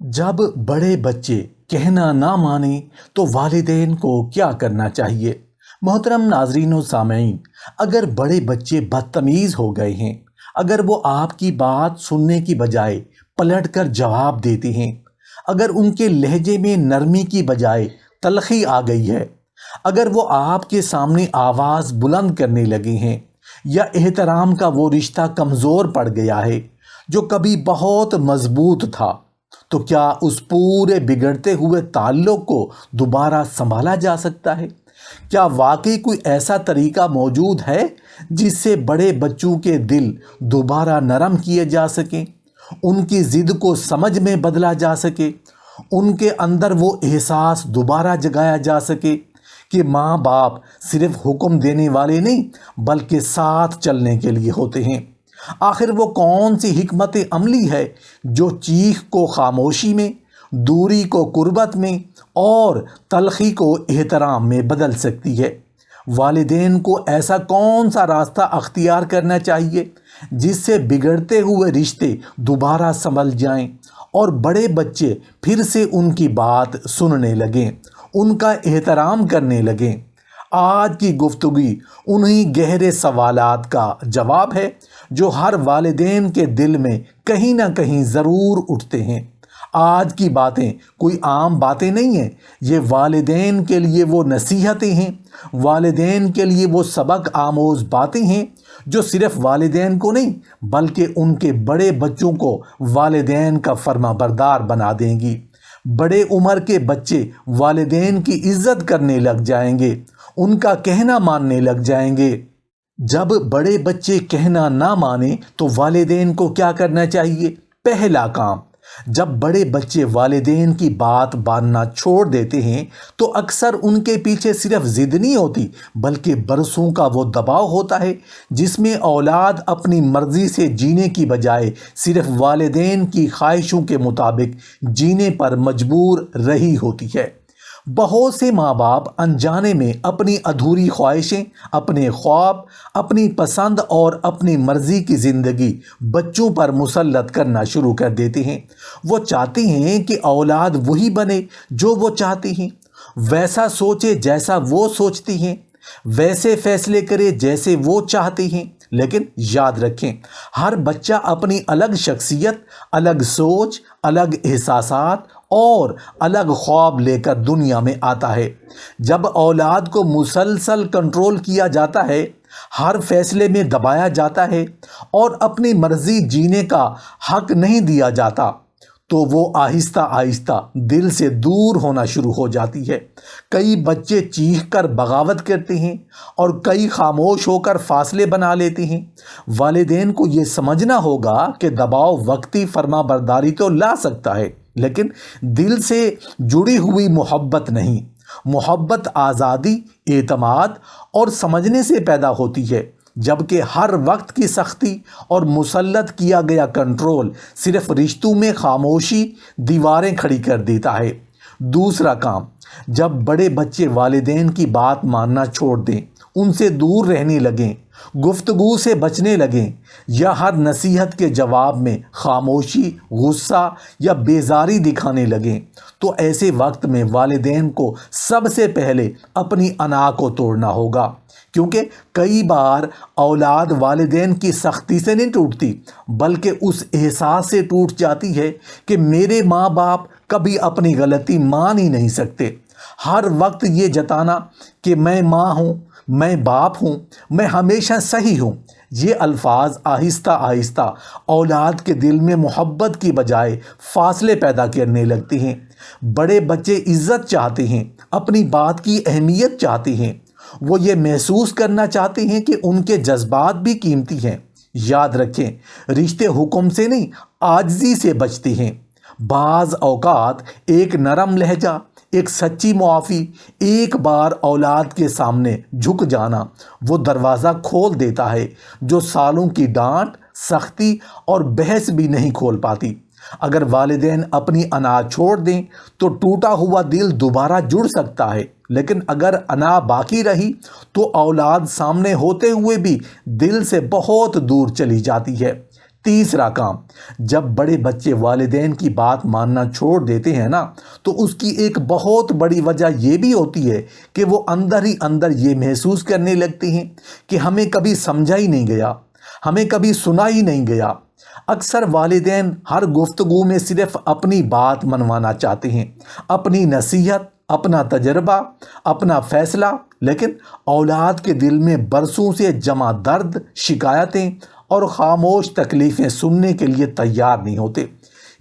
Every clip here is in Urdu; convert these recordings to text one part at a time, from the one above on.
جب بڑے بچے کہنا نہ مانیں تو والدین کو کیا کرنا چاہیے؟ محترم ناظرین و سامعین، اگر بڑے بچے بدتمیز ہو گئے ہیں، اگر وہ آپ کی بات سننے کی بجائے پلٹ کر جواب دیتے ہیں، اگر ان کے لہجے میں نرمی کی بجائے تلخی آ گئی ہے، اگر وہ آپ کے سامنے آواز بلند کرنے لگے ہیں، یا احترام کا وہ رشتہ کمزور پڑ گیا ہے جو کبھی بہت مضبوط تھا، تو کیا اس پورے بگڑتے ہوئے تعلق کو دوبارہ سنبھالا جا سکتا ہے؟ کیا واقعی کوئی ایسا طریقہ موجود ہے جس سے بڑے بچوں کے دل دوبارہ نرم کیے جا سکیں، ان کی ضد کو سمجھ میں بدلا جا سکے، ان کے اندر وہ احساس دوبارہ جگایا جا سکے کہ ماں باپ صرف حکم دینے والے نہیں بلکہ ساتھ چلنے کے لیے ہوتے ہیں؟ آخر وہ کون سی حکمت عملی ہے جو چیخ کو خاموشی میں، دوری کو قربت میں اور تلخی کو احترام میں بدل سکتی ہے؟ والدین کو ایسا کون سا راستہ اختیار کرنا چاہیے جس سے بگڑتے ہوئے رشتے دوبارہ سنبھل جائیں اور بڑے بچے پھر سے ان کی بات سننے لگیں، ان کا احترام کرنے لگیں؟ آج کی گفتگو انہی گہرے سوالات کا جواب ہے جو ہر والدین کے دل میں کہیں نہ کہیں ضرور اٹھتے ہیں۔ آج کی باتیں کوئی عام باتیں نہیں ہیں، یہ والدین کے لیے وہ نصیحتیں ہیں، والدین کے لیے وہ سبق آموز باتیں ہیں جو صرف والدین کو نہیں بلکہ ان کے بڑے بچوں کو والدین کا فرما بردار بنا دیں گی۔ بڑے عمر کے بچے والدین کی عزت کرنے لگ جائیں گے، ان کا کہنا ماننے لگ جائیں گے۔ جب بڑے بچے کہنا نہ مانیں تو والدین کو کیا کرنا چاہیے؟ پہلا کام، جب بڑے بچے والدین کی بات ماننا چھوڑ دیتے ہیں تو اکثر ان کے پیچھے صرف ضد نہیں ہوتی بلکہ برسوں کا وہ دباؤ ہوتا ہے جس میں اولاد اپنی مرضی سے جینے کی بجائے صرف والدین کی خواہشوں کے مطابق جینے پر مجبور رہی ہوتی ہے۔ بہت سے ماں باپ انجانے میں اپنی ادھوری خواہشیں، اپنے خواب، اپنی پسند اور اپنی مرضی کی زندگی بچوں پر مسلط کرنا شروع کر دیتے ہیں۔ وہ چاہتے ہیں کہ اولاد وہی بنے جو وہ چاہتے ہیں، ویسا سوچے جیسا وہ سوچتی ہیں، ویسے فیصلے کرے جیسے وہ چاہتے ہیں۔ لیکن یاد رکھیں، ہر بچہ اپنی الگ شخصیت، الگ سوچ، الگ احساسات اور الگ خواب لے کر دنیا میں آتا ہے۔ جب اولاد کو مسلسل کنٹرول کیا جاتا ہے، ہر فیصلے میں دبایا جاتا ہے اور اپنی مرضی جینے کا حق نہیں دیا جاتا تو وہ آہستہ آہستہ دل سے دور ہونا شروع ہو جاتی ہے۔ کئی بچے چیخ کر بغاوت کرتے ہیں اور کئی خاموش ہو کر فاصلے بنا لیتے ہیں۔ والدین کو یہ سمجھنا ہوگا کہ دباؤ وقتی فرما برداری تو لا سکتا ہے لیکن دل سے جڑی ہوئی محبت نہیں۔ محبت آزادی، اعتماد اور سمجھنے سے پیدا ہوتی ہے، جبکہ ہر وقت کی سختی اور مسلط کیا گیا کنٹرول صرف رشتوں میں خاموشی دیواریں کھڑی کر دیتا ہے۔ دوسرا کام، جب بڑے بچے والدین کی بات ماننا چھوڑ دیں، ان سے دور رہنے لگیں، گفتگو سے بچنے لگیں یا ہر نصیحت کے جواب میں خاموشی، غصہ یا بیزاری دکھانے لگیں، تو ایسے وقت میں والدین کو سب سے پہلے اپنی انا کو توڑنا ہوگا، کیونکہ کئی بار اولاد والدین کی سختی سے نہیں ٹوٹتی بلکہ اس احساس سے ٹوٹ جاتی ہے کہ میرے ماں باپ کبھی اپنی غلطی مان ہی نہیں سکتے۔ ہر وقت یہ جتانا کہ میں ماں ہوں، میں باپ ہوں، میں ہمیشہ صحیح ہوں، یہ الفاظ آہستہ آہستہ اولاد کے دل میں محبت کی بجائے فاصلے پیدا کرنے لگتے ہیں۔ بڑے بچے عزت چاہتے ہیں، اپنی بات کی اہمیت چاہتے ہیں، وہ یہ محسوس کرنا چاہتے ہیں کہ ان کے جذبات بھی قیمتی ہیں۔ یاد رکھیں، رشتے حکم سے نہیں، عاجزی سے بچتے ہیں۔ بعض اوقات ایک نرم لہجہ، ایک سچی معافی، ایک بار اولاد کے سامنے جھک جانا وہ دروازہ کھول دیتا ہے جو سالوں کی ڈانٹ، سختی اور بحث بھی نہیں کھول پاتی۔ اگر والدین اپنی انا چھوڑ دیں تو ٹوٹا ہوا دل دوبارہ جڑ سکتا ہے، لیکن اگر انا باقی رہی تو اولاد سامنے ہوتے ہوئے بھی دل سے بہت دور چلی جاتی ہے۔ تیسرا کام، جب بڑے بچے والدین کی بات ماننا چھوڑ دیتے ہیں نا، تو اس کی ایک بہت بڑی وجہ یہ بھی ہوتی ہے کہ وہ اندر ہی اندر یہ محسوس کرنے لگتے ہیں کہ ہمیں کبھی سمجھا ہی نہیں گیا، ہمیں کبھی سنا ہی نہیں گیا۔ اکثر والدین ہر گفتگو میں صرف اپنی بات منوانا چاہتے ہیں، اپنی نصیحت، اپنا تجربہ، اپنا فیصلہ، لیکن اولاد کے دل میں برسوں سے جمع درد، شکایتیں اور خاموش تکلیفیں سننے کے لیے تیار نہیں ہوتے۔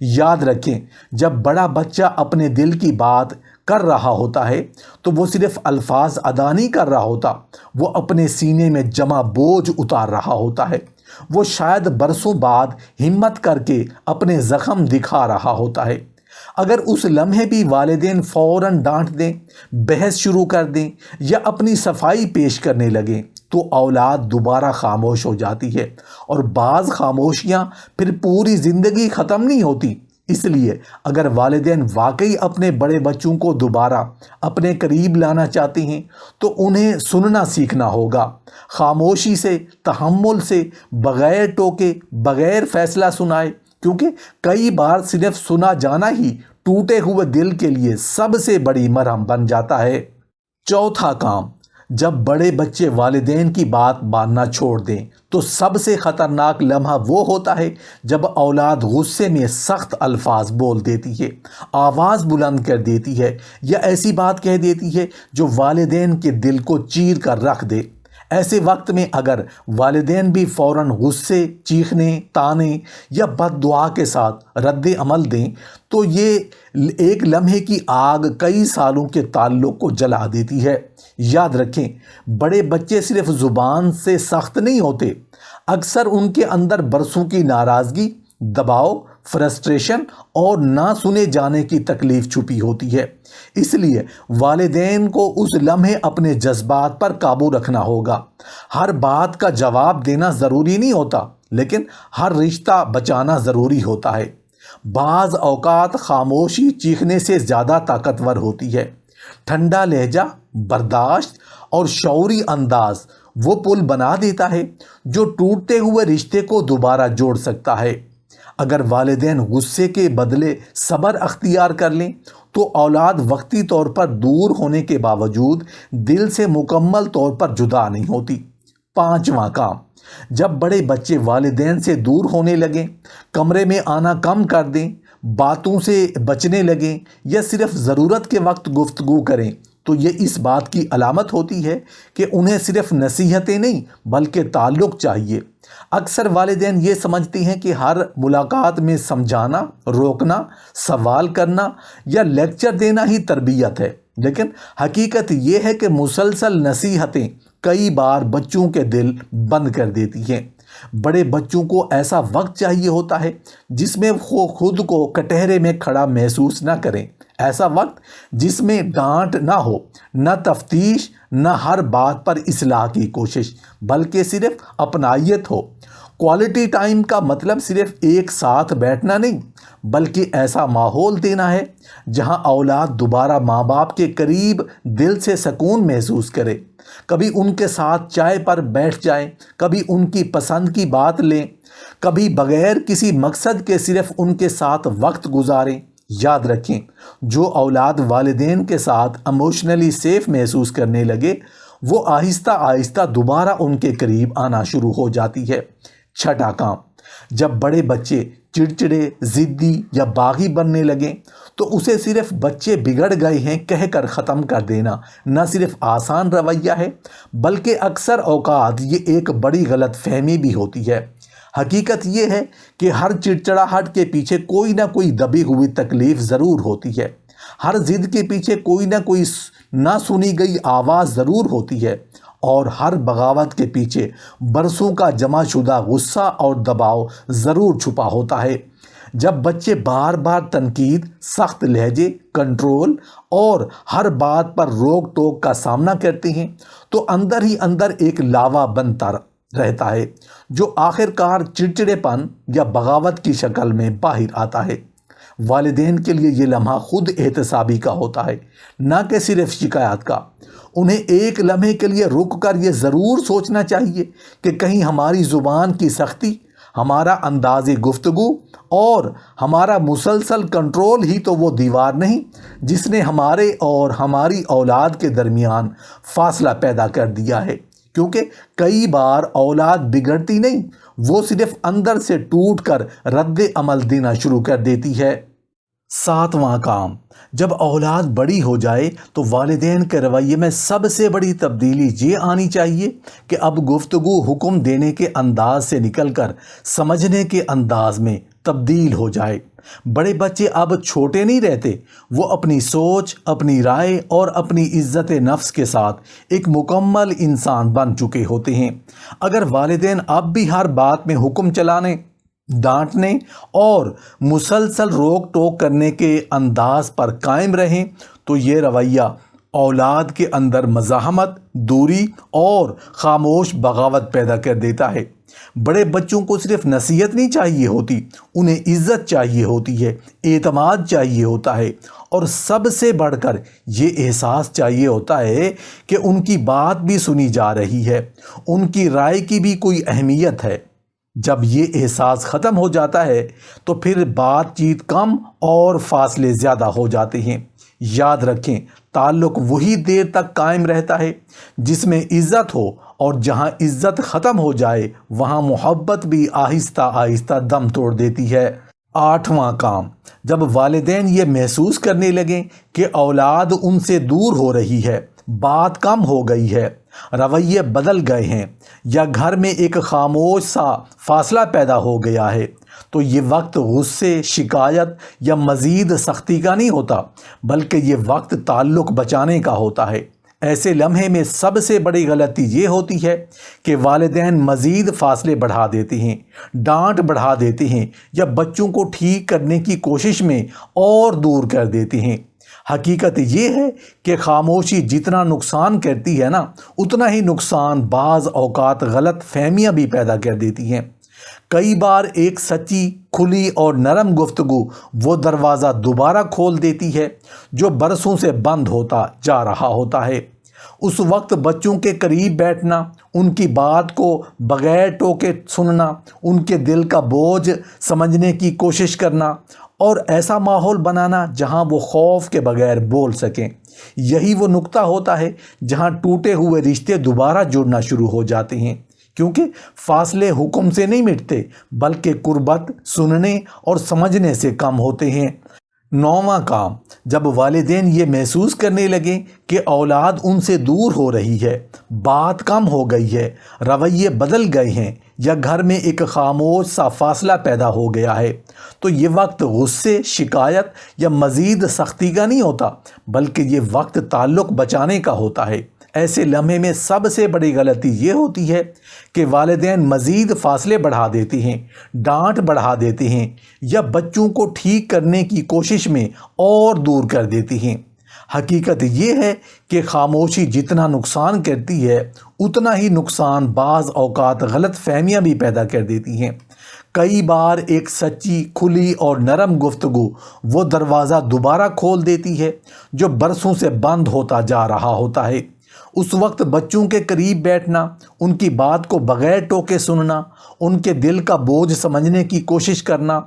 یاد رکھیں، جب بڑا بچہ اپنے دل کی بات کر رہا ہوتا ہے تو وہ صرف الفاظ ادا نہیں کر رہا ہوتا، وہ اپنے سینے میں جمع بوجھ اتار رہا ہوتا ہے۔ وہ شاید برسوں بعد ہمت کر کے اپنے زخم دکھا رہا ہوتا ہے۔ اگر اس لمحے بھی والدین فوراً ڈانٹ دیں، بحث شروع کر دیں یا اپنی صفائی پیش کرنے لگیں تو اولاد دوبارہ خاموش ہو جاتی ہے، اور بعض خاموشیاں پھر پوری زندگی ختم نہیں ہوتی۔ اس لیے اگر والدین واقعی اپنے بڑے بچوں کو دوبارہ اپنے قریب لانا چاہتے ہیں تو انہیں سننا سیکھنا ہوگا، خاموشی سے، تحمل سے، بغیر ٹوکے، بغیر فیصلہ سنائے، کیونکہ کئی بار صرف سنا جانا ہی ٹوٹے ہوئے دل کے لیے سب سے بڑی مرہم بن جاتا ہے۔ چوتھا کام، جب بڑے بچے والدین کی بات ماننا چھوڑ دیں تو سب سے خطرناک لمحہ وہ ہوتا ہے جب اولاد غصے میں سخت الفاظ بول دیتی ہے، آواز بلند کر دیتی ہے یا ایسی بات کہہ دیتی ہے جو والدین کے دل کو چیر کر رکھ دے۔ ایسے وقت میں اگر والدین بھی فوراً غصے، چیخنے، تانے یا بد دعا کے ساتھ رد عمل دیں تو یہ ایک لمحے کی آگ کئی سالوں کے تعلق کو جلا دیتی ہے۔ یاد رکھیں، بڑے بچے صرف زبان سے سخت نہیں ہوتے، اکثر ان کے اندر برسوں کی ناراضگی، دباؤ، فرسٹریشن اور نہ سنے جانے کی تکلیف چھپی ہوتی ہے۔ اس لیے والدین کو اس لمحے اپنے جذبات پر قابو رکھنا ہوگا۔ ہر بات کا جواب دینا ضروری نہیں ہوتا، لیکن ہر رشتہ بچانا ضروری ہوتا ہے۔ بعض اوقات خاموشی چیخنے سے زیادہ طاقتور ہوتی ہے۔ ٹھنڈا لہجہ، برداشت اور شعوری انداز وہ پل بنا دیتا ہے جو ٹوٹتے ہوئے رشتے کو دوبارہ جوڑ سکتا ہے۔ اگر والدین غصے کے بدلے صبر اختیار کر لیں تو اولاد وقتی طور پر دور ہونے کے باوجود دل سے مکمل طور پر جدا نہیں ہوتی۔ پانچواں کام، جب بڑے بچے والدین سے دور ہونے لگیں، کمرے میں آنا کم کر دیں، باتوں سے بچنے لگیں یا صرف ضرورت کے وقت گفتگو کریں تو یہ اس بات کی علامت ہوتی ہے کہ انہیں صرف نصیحتیں نہیں بلکہ تعلق چاہیے۔ اکثر والدین یہ سمجھتے ہیں کہ ہر ملاقات میں سمجھانا، روکنا، سوال کرنا یا لیکچر دینا ہی تربیت ہے، لیکن حقیقت یہ ہے کہ مسلسل نصیحتیں کئی بار بچوں کے دل بند کر دیتی ہیں۔ بڑے بچوں کو ایسا وقت چاہیے ہوتا ہے جس میں وہ خود کو کٹہرے میں کھڑا محسوس نہ کریں، ایسا وقت جس میں ڈانٹ نہ ہو، نہ تفتیش، نہ ہر بات پر اصلاح کی کوشش، بلکہ صرف اپنائیت ہو۔ کوالٹی ٹائم کا مطلب صرف ایک ساتھ بیٹھنا نہیں، بلکہ ایسا ماحول دینا ہے جہاں اولاد دوبارہ ماں باپ کے قریب دل سے سکون محسوس کرے۔ کبھی ان کے ساتھ چائے پر بیٹھ جائیں، کبھی ان کی پسند کی بات لیں، کبھی بغیر کسی مقصد کے صرف ان کے ساتھ وقت گزاریں۔ یاد رکھیں، جو اولاد والدین کے ساتھ ایموشنلی سیف محسوس کرنے لگے وہ آہستہ آہستہ دوبارہ ان کے قریب آنا شروع ہو جاتی ہے۔ چھٹا کام، جب بڑے بچے چڑچڑے، ضدی یا باغی بننے لگیں تو اسے صرف بچے بگڑ گئے ہیں کہہ کر ختم کر دینا نہ صرف آسان رویہ ہے بلکہ اکثر اوقات یہ ایک بڑی غلط فہمی بھی ہوتی ہے۔ حقیقت یہ ہے کہ ہر چڑچڑاہٹ کے پیچھے کوئی نہ کوئی دبی ہوئی تکلیف ضرور ہوتی ہے، ہر ضد کے پیچھے کوئی نہ کوئی نہ سنی گئی آواز ضرور ہوتی ہے، اور ہر بغاوت کے پیچھے برسوں کا جمع شدہ غصہ اور دباؤ ضرور چھپا ہوتا ہے۔ جب بچے بار بار تنقید، سخت لہجے، کنٹرول اور ہر بات پر روک ٹوک کا سامنا کرتے ہیں تو اندر ہی اندر ایک لاوا بنتا رہتا ہے جو آخر کار چڑچڑے پن یا بغاوت کی شکل میں باہر آتا ہے۔ والدین کے لیے یہ لمحہ خود احتسابی کا ہوتا ہے، نہ کہ صرف شکایت کا۔ انہیں ایک لمحے کے لیے رک کر یہ ضرور سوچنا چاہیے کہ کہیں ہماری زبان کی سختی ہمارا انداز گفتگو اور ہمارا مسلسل کنٹرول ہی تو وہ دیوار نہیں جس نے ہمارے اور ہماری اولاد کے درمیان فاصلہ پیدا کر دیا ہے، کیونکہ کئی بار اولاد بگڑتی نہیں، وہ صرف اندر سے ٹوٹ کر رد عمل دینا شروع کر دیتی ہے۔ 7واں کام، جب اولاد بڑی ہو جائے تو والدین کے رویے میں سب سے بڑی تبدیلی یہ آنی چاہیے کہ اب گفتگو حکم دینے کے انداز سے نکل کر سمجھنے کے انداز میں تبدیل ہو جائے۔ بڑے بچے اب چھوٹے نہیں رہتے، وہ اپنی سوچ، اپنی رائے اور اپنی عزت نفس کے ساتھ ایک مکمل انسان بن چکے ہوتے ہیں۔ اگر والدین اب بھی ہر بات میں حکم چلانے، ڈانٹنے اور مسلسل روک ٹوک کرنے کے انداز پر قائم رہیں تو یہ رویہ اولاد کے اندر مزاحمت، دوری اور خاموش بغاوت پیدا کر دیتا ہے۔ بڑے بچوں کو صرف نصیحت نہیں چاہیے ہوتی، انہیں عزت چاہیے ہوتی ہے، اعتماد چاہیے ہوتا ہے، اور سب سے بڑھ کر یہ احساس چاہیے ہوتا ہے کہ ان کی بات بھی سنی جا رہی ہے، ان کی رائے کی بھی کوئی اہمیت ہے۔ جب یہ احساس ختم ہو جاتا ہے تو پھر بات چیت کم اور فاصلے زیادہ ہو جاتے ہیں۔ یاد رکھیں، تعلق وہی دیر تک قائم رہتا ہے جس میں عزت ہو، اور جہاں عزت ختم ہو جائے وہاں محبت بھی آہستہ آہستہ دم توڑ دیتی ہے۔ 8واں کام، جب والدین یہ محسوس کرنے لگیں کہ اولاد ان سے دور ہو رہی ہے، بات کم ہو گئی ہے، رویے بدل گئے ہیں، یا گھر میں ایک خاموش سا فاصلہ پیدا ہو گیا ہے، تو یہ وقت غصے، شکایت یا مزید سختی کا نہیں ہوتا، بلکہ یہ وقت تعلق بچانے کا ہوتا ہے۔ ایسے لمحے میں سب سے بڑی غلطی یہ ہوتی ہے کہ والدین مزید فاصلے بڑھا دیتے ہیں، ڈانٹ بڑھا دیتے ہیں، یا بچوں کو ٹھیک کرنے کی کوشش میں اور دور کر دیتے ہیں۔ حقیقت یہ ہے کہ خاموشی جتنا نقصان کرتی ہے نا، اتنا ہی نقصان بعض اوقات غلط فہمیاں بھی پیدا کر دیتی ہیں۔ کئی بار ایک سچی، کھلی اور نرم گفتگو وہ دروازہ دوبارہ کھول دیتی ہے جو برسوں سے بند ہوتا جا رہا ہوتا ہے۔ اس وقت بچوں کے قریب بیٹھنا، ان کی بات کو بغیر ٹوکے سننا، ان کے دل کا بوجھ سمجھنے کی کوشش کرنا، اور ایسا ماحول بنانا جہاں وہ خوف کے بغیر بول سکیں، یہی وہ نقطہ ہوتا ہے جہاں ٹوٹے ہوئے رشتے دوبارہ جڑنا شروع ہو جاتے ہیں، کیونکہ فاصلے حکم سے نہیں مٹتے بلکہ قربت، سننے اور سمجھنے سے کم ہوتے ہیں۔ 9واں کام، جب والدین یہ محسوس کرنے لگیں کہ اولاد ان سے دور ہو رہی ہے، بات کم ہو گئی ہے، رویے بدل گئے ہیں، یا گھر میں ایک خاموش سا فاصلہ پیدا ہو گیا ہے، تو یہ وقت غصے، شکایت یا مزید سختی کا نہیں ہوتا، بلکہ یہ وقت تعلق بچانے کا ہوتا ہے۔ ایسے لمحے میں سب سے بڑی غلطی یہ ہوتی ہے کہ والدین مزید فاصلے بڑھا دیتے ہیں، ڈانٹ بڑھا دیتے ہیں، یا بچوں کو ٹھیک کرنے کی کوشش میں اور دور کر دیتے ہیں۔ حقیقت یہ ہے کہ خاموشی جتنا نقصان کرتی ہے، اتنا ہی نقصان بعض اوقات غلط فہمیاں بھی پیدا کر دیتی ہیں۔ کئی بار ایک سچی، کھلی اور نرم گفتگو وہ دروازہ دوبارہ کھول دیتی ہے جو برسوں سے بند ہوتا جا رہا ہوتا ہے۔ اس وقت بچوں کے قریب بیٹھنا، ان کی بات کو بغیر ٹوکے سننا، ان کے دل کا بوجھ سمجھنے کی کوشش کرنا،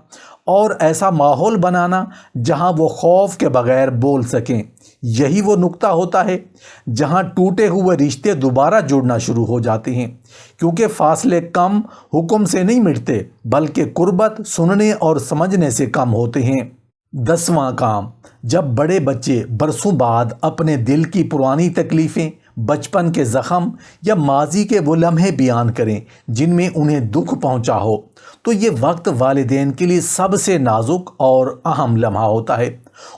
اور ایسا ماحول بنانا جہاں وہ خوف کے بغیر بول سکیں، یہی وہ نقطہ ہوتا ہے جہاں ٹوٹے ہوئے رشتے دوبارہ جڑنا شروع ہو جاتے ہیں، کیونکہ فاصلے کم حکم سے نہیں مٹتے بلکہ قربت، سننے اور سمجھنے سے کم ہوتے ہیں۔ 10واں کام، جب بڑے بچے برسوں بعد اپنے دل کی پرانی تکلیفیں، بچپن کے زخم یا ماضی کے وہ لمحے بیان کریں جن میں انہیں دکھ پہنچا ہو، تو یہ وقت والدین کے لیے سب سے نازک اور اہم لمحہ ہوتا ہے۔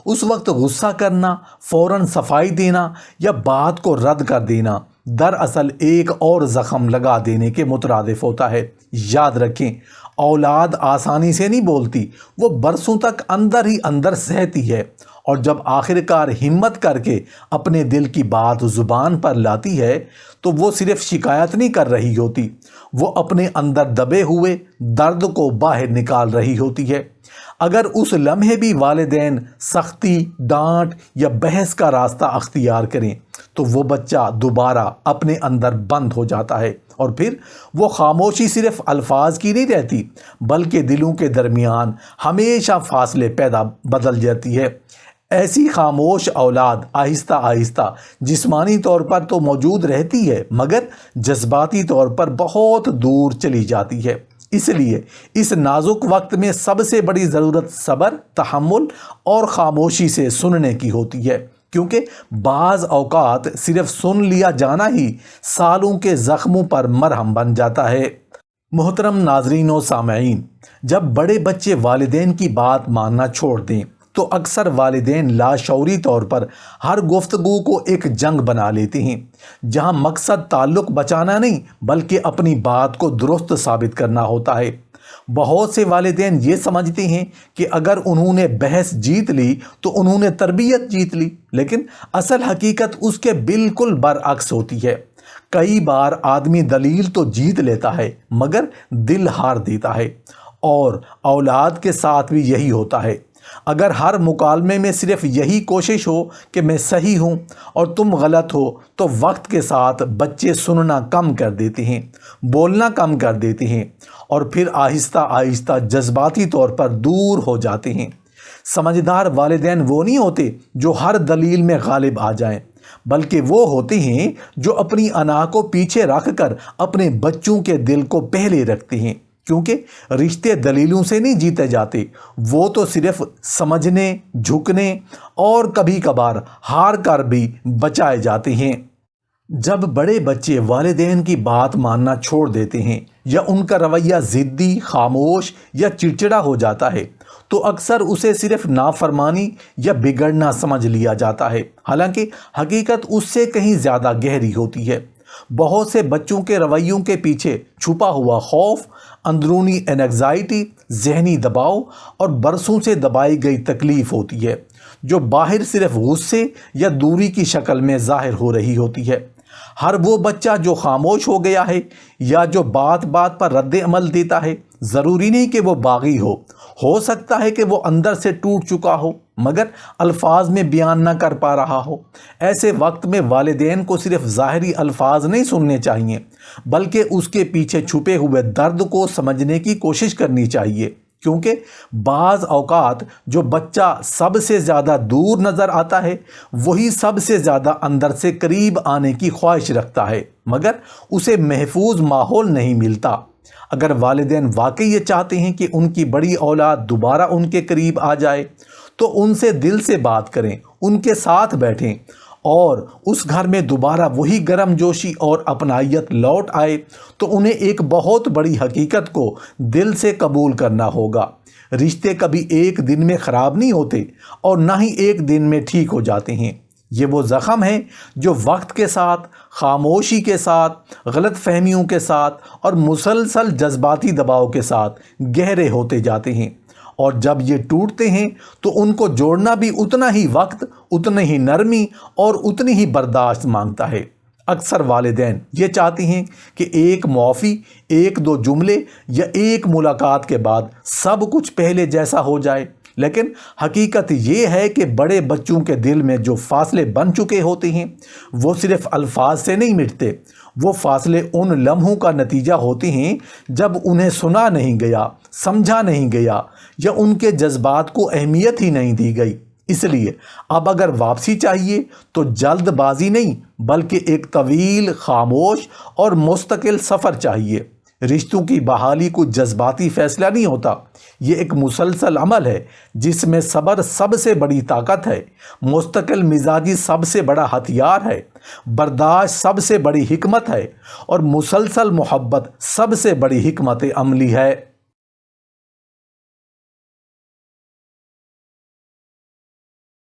اس وقت غصہ کرنا، فوراً صفائی دینا یا بات کو رد کر دینا دراصل ایک اور زخم لگا دینے کے مترادف ہوتا ہے۔ یاد رکھیں، اولاد آسانی سے نہیں بولتی، وہ برسوں تک اندر ہی اندر سہتی ہے، اور جب آخر کار ہمت کر کے اپنے دل کی بات زبان پر لاتی ہے تو وہ صرف شکایت نہیں کر رہی ہوتی، وہ اپنے اندر دبے ہوئے درد کو باہر نکال رہی ہوتی ہے۔ اگر اس لمحے بھی والدین سختی، ڈانٹ یا بحث کا راستہ اختیار کریں تو وہ بچہ دوبارہ اپنے اندر بند ہو جاتا ہے، اور پھر وہ خاموشی صرف الفاظ کی نہیں رہتی بلکہ دلوں کے درمیان ہمیشہ فاصلے بدل جاتی ہے۔ ایسی خاموش اولاد آہستہ آہستہ جسمانی طور پر تو موجود رہتی ہے مگر جذباتی طور پر بہت دور چلی جاتی ہے۔ اس لیے اس نازک وقت میں سب سے بڑی ضرورت صبر، تحمل اور خاموشی سے سننے کی ہوتی ہے، کیونکہ بعض اوقات صرف سن لیا جانا ہی سالوں کے زخموں پر مرہم بن جاتا ہے۔ محترم ناظرین و سامعین، جب بڑے بچے والدین کی بات ماننا چھوڑ دیں تو اکثر والدین لاشعوری طور پر ہر گفتگو کو ایک جنگ بنا لیتے ہیں، جہاں مقصد تعلق بچانا نہیں بلکہ اپنی بات کو درست ثابت کرنا ہوتا ہے۔ بہت سے والدین یہ سمجھتے ہیں کہ اگر انہوں نے بحث جیت لی تو انہوں نے تربیت جیت لی، لیکن اصل حقیقت اس کے بالکل برعکس ہوتی ہے۔ کئی بار آدمی دلیل تو جیت لیتا ہے مگر دل ہار دیتا ہے، اور اولاد کے ساتھ بھی یہی ہوتا ہے۔ اگر ہر مکالمے میں صرف یہی کوشش ہو کہ میں صحیح ہوں اور تم غلط ہو تو وقت کے ساتھ بچے سننا کم کر دیتے ہیں، بولنا کم کر دیتے ہیں، اور پھر آہستہ آہستہ جذباتی طور پر دور ہو جاتے ہیں۔ سمجھدار والدین وہ نہیں ہوتے جو ہر دلیل میں غالب آ جائیں، بلکہ وہ ہوتے ہیں جو اپنی انا کو پیچھے رکھ کر اپنے بچوں کے دل کو پہلے رکھتے ہیں، کیونکہ رشتے دلیلوں سے نہیں جیتے جاتے، وہ تو صرف سمجھنے، جھکنے اور کبھی کبھار ہار کر بھی بچائے جاتے ہیں۔ جب بڑے بچے والدین کی بات ماننا چھوڑ دیتے ہیں یا ان کا رویہ ضدی، خاموش یا چڑچڑا ہو جاتا ہے تو اکثر اسے صرف نافرمانی یا بگڑنا سمجھ لیا جاتا ہے، حالانکہ حقیقت اس سے کہیں زیادہ گہری ہوتی ہے۔ بہت سے بچوں کے رویوں کے پیچھے چھپا ہوا خوف، اندرونی انگزائٹی، ذہنی دباؤ اور برسوں سے دبائی گئی تکلیف ہوتی ہے، جو باہر صرف غصے یا دوری کی شکل میں ظاہر ہو رہی ہوتی ہے۔ ہر وہ بچہ جو خاموش ہو گیا ہے یا جو بات بات پر رد عمل دیتا ہے، ضروری نہیں کہ وہ باغی ہو سکتا ہے کہ وہ اندر سے ٹوٹ چکا ہو مگر الفاظ میں بیان نہ کر پا رہا ہو۔ ایسے وقت میں والدین کو صرف ظاہری الفاظ نہیں سننے چاہیے بلکہ اس کے پیچھے چھپے ہوئے درد کو سمجھنے کی کوشش کرنی چاہیے، کیونکہ بعض اوقات جو بچہ سب سے زیادہ دور نظر آتا ہے وہی سب سے زیادہ اندر سے قریب آنے کی خواہش رکھتا ہے، مگر اسے محفوظ ماحول نہیں ملتا۔ اگر والدین واقعی یہ چاہتے ہیں کہ ان کی بڑی اولاد دوبارہ ان کے قریب آ جائے تو ان سے دل سے بات کریں، ان کے ساتھ بیٹھیں، اور اس گھر میں دوبارہ وہی گرم جوشی اور اپنائیت لوٹ آئے تو انہیں ایک بہت بڑی حقیقت کو دل سے قبول کرنا ہوگا۔ رشتے کبھی ایک دن میں خراب نہیں ہوتے اور نہ ہی ایک دن میں ٹھیک ہو جاتے ہیں۔ یہ وہ زخم ہے جو وقت کے ساتھ، خاموشی کے ساتھ، غلط فہمیوں کے ساتھ اور مسلسل جذباتی دباؤ کے ساتھ گہرے ہوتے جاتے ہیں، اور جب یہ ٹوٹتے ہیں تو ان کو جوڑنا بھی اتنا ہی وقت، اتنی ہی نرمی اور اتنی ہی برداشت مانگتا ہے۔ اکثر والدین یہ چاہتے ہیں کہ ایک معافی، ایک دو جملے یا ایک ملاقات کے بعد سب کچھ پہلے جیسا ہو جائے، لیکن حقیقت یہ ہے کہ بڑے بچوں کے دل میں جو فاصلے بن چکے ہوتے ہیں وہ صرف الفاظ سے نہیں مٹتے، وہ فاصلے ان لمحوں کا نتیجہ ہوتے ہیں جب انہیں سنا نہیں گیا، سمجھا نہیں گیا یا ان کے جذبات کو اہمیت ہی نہیں دی گئی۔ اس لیے اب اگر واپسی چاہیے تو جلد بازی نہیں بلکہ ایک طویل، خاموش اور مستقل سفر چاہیے۔ رشتوں کی بحالی کوئی جذباتی فیصلہ نہیں ہوتا، یہ ایک مسلسل عمل ہے جس میں صبر سب سے بڑی طاقت ہے، مستقل مزاجی سب سے بڑا ہتھیار ہے، برداشت سب سے بڑی حکمت ہے اور مسلسل محبت سب سے بڑی حکمت عملی ہے۔